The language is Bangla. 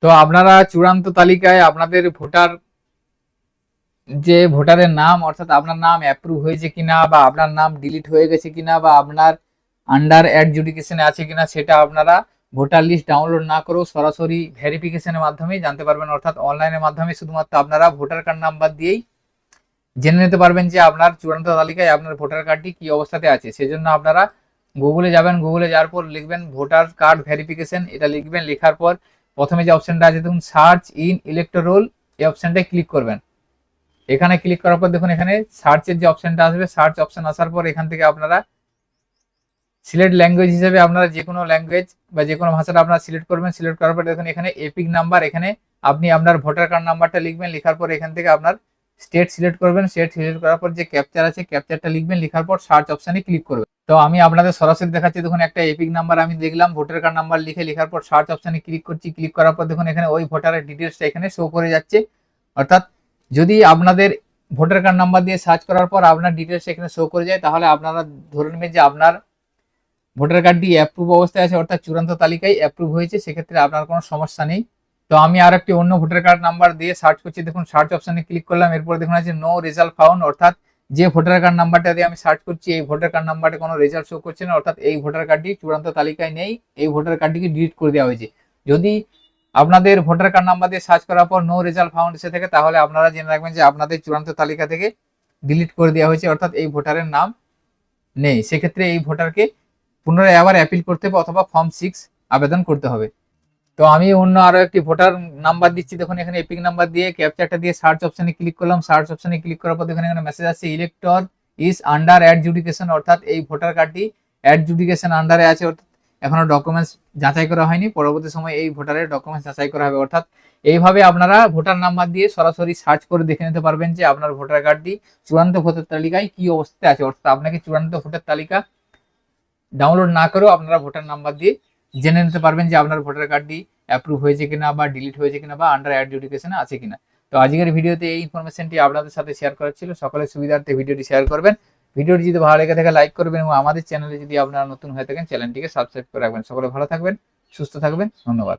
তো আপনারা চূড়ান্ত তালিকায় আপনাদের ভোটারের নাম, অর্থাৎ আপনার নাম অ্যাপ্রুভ হয়েছে কিনা, বা আপনার নাম ডিলিট হয়ে গেছে কিনা, বা আপনার আন্ডার অ্যাডজুডিকেশনে আছে কিনা, সেটা আপনারা ভোটার লিস্ট ডাউনলোড না করেও সরাসরি ভেরিফিকেশনের মাধ্যমেই জানতে পারবেন। অর্থাৎ অনলাইনের মাধ্যমে শুধুমাত্র আপনারা ভোটার কার্ড নাম্বার দিয়েই জেনে নিতে পারবেন যে আপনার চূড়ান্ত তালিকায় আপনার ভোটার কার্ডটি কি অবস্থাতে আছে। সেজন্য আপনারা গুগলে যাবেন, গুগলে যাওয়ার পর লিখবেন ভোটার কার্ড ভেরিফিকেশন, এটা লিখবেন। লেখার পর প্রথমে যে অপশনটা আছে দেখুন সার্চ ইন ইলেক্টোরাল, এই অপশনটায় ক্লিক করবেন। এখানে ক্লিক করার পর দেখুন এখানে সার্চের যে অপশনটা আসবে, সার্চ অপশন আসার পর এখান থেকে আপনারা সিলেক্ট ল্যাঙ্গুয়েজ হিসেবে আপনারা যে কোনো ল্যাঙ্গুয়েজ বা যে কোনো ভাষাটা আপনারা সিলেক্ট করবেন। সিলেক্ট করার পর দেখুন এখানে এপিক নাম্বার, এখানে আপনি আপনার ভোটার কার্ড নাম্বারটা লিখবেন। লেখার পর এখান থেকে আপনার স্টেট সিলেক্ট করবেন। স্টেট সিলেক্ট করার পর যে ক্যাপচার আছে ক্যাপচারটা লিখবেন। লেখার পর সার্চ অপশনে ক্লিক করবেন। তো আমি আপনাদের সরাসরি দেখাচ্ছি, দেখুন একটা এপিক নাম্বার আমি লিখলাম, ভোটার কার্ড নাম্বার লিখে লেখার পর সার্চ অপশনে ক্লিক করছি। ক্লিক করার পর দেখুন এখানে ওই ভোটারের ডিটেলসটা এখানে শো করে যাচ্ছে। অর্থাৎ যদি আপনাদের ভোটার কার্ড নাম্বার দিয়ে সার্চ করার পর আপনার ডিটেলস এখানে শো করে যায়, তাহলে আপনারা ধরে নেবেন যে আপনার ভোটার কার্ডটি অ্যাপ্রুভ অবস্থায় আছে, অর্থাৎ চূড়ান্ত তালিকায় অ্যাপ্রুভ হয়েছে। সেক্ষেত্রে আপনার কোনো সমস্যা নেই। তো আমি আর একটি অন্য ভোটার কার্ড নাম্বার দিয়ে সার্চ করছি, দেখুন সার্চ অপশনে ক্লিক করলাম। এরপর দেখুন আছে নো রেজাল্ট ফাউন্ড, অর্থাৎ যে ভোটার কার্ড নাম্বারটা দিয়ে আমি সার্চ করছি এই ভোটার কার্ড নাম্বারে কোনো রেজাল্ট শো করছে না, অর্থাৎ এই ভোটার কার্ডটি চূড়ান্ত তালিকায় নেই, এই ভোটার কার্ডটিকে ডিলিট করে দেওয়া হয়েছে। যদি আপনাদের ভোটার কার্ড নাম্বার দিয়ে সার্চ করার পর নো রেজাল্ট ফাউন্ড এসে থাকে, তাহলে আপনারা জেনে রাখবেন যে আপনাদের চূড়ান্ত তালিকা থেকে ডিলিট করে দেওয়া হয়েছে, অর্থাৎ এই ভোটারের নাম নেই। সেক্ষেত্রে এই ভোটারকে পুনরায় আবার অ্যাপিল করতে হবে অথবা ফর্ম 6 আবেদন করতে হবে। তো আমি অন্য আরো একটি ভোটার নাম্বার দিচ্ছি, দেখুন এখানে এপিক নাম্বার দিয়ে ক্যাপচারটা দিয়ে সার্চ অপশনে ক্লিক করলাম। সার্চ অপশনে ক্লিক করার পর দেখুন এখানে মেসেজ আসছে ইলেক্টর ইজ আন্ডার অ্যাডজুডিকেশন, অর্থাৎ এই ভোটার কার্ডটি অ্যাডজুডিকেশন আন্ডারে আছে, অর্থাৎ এখনো ডকুমেন্টস যাচাই করা হয়নি। পরবর্তী সময় এই ভোটারের ডকুমেন্টস যাচাই করা হবে। অর্থাৎ এইভাবে আপনারা ভোটার নাম্বার দিয়ে সরাসরি সার্চ করে দেখে নিতে পারবেন যে আপনার ভোটার কার্ডটি চূড়ান্ত ভোটার তালিকায় কি অবস্থায় আছে। অর্থাৎ আপনাকে চূড়ান্ত ভোটার তালিকা ডাউনলোড না করেও আপনারা ভোটার নাম্বার দিয়ে জেনে নিতে পারবেন যে আপনার ভোটার কার্ডটি অ্যাপ্রুভ হয়েছে কিনা, বা ডিলিট হয়েছে কিনা, বা আন্ডার অ্যাডজুডিকেশনে আছে কিনা। তো আজকের ভিডিওতে এই ইনফরমেশনটি আপনাদের সাথে শেয়ার করার ছিল। সকলের সুবিধার্থে ভিডিওটি শেয়ার করবেন। ভিডিওটি যদি ভালো লেগে থাকে লাইক করবেন, এবং আমাদের চ্যানেলে যদি আপনারা নতুন হয়ে থাকেন চ্যানেলটিকে সাবস্ক্রাইব করে রাখবেন। সকলে ভালো থাকবেন, সুস্থ থাকবেন, ধন্যবাদ।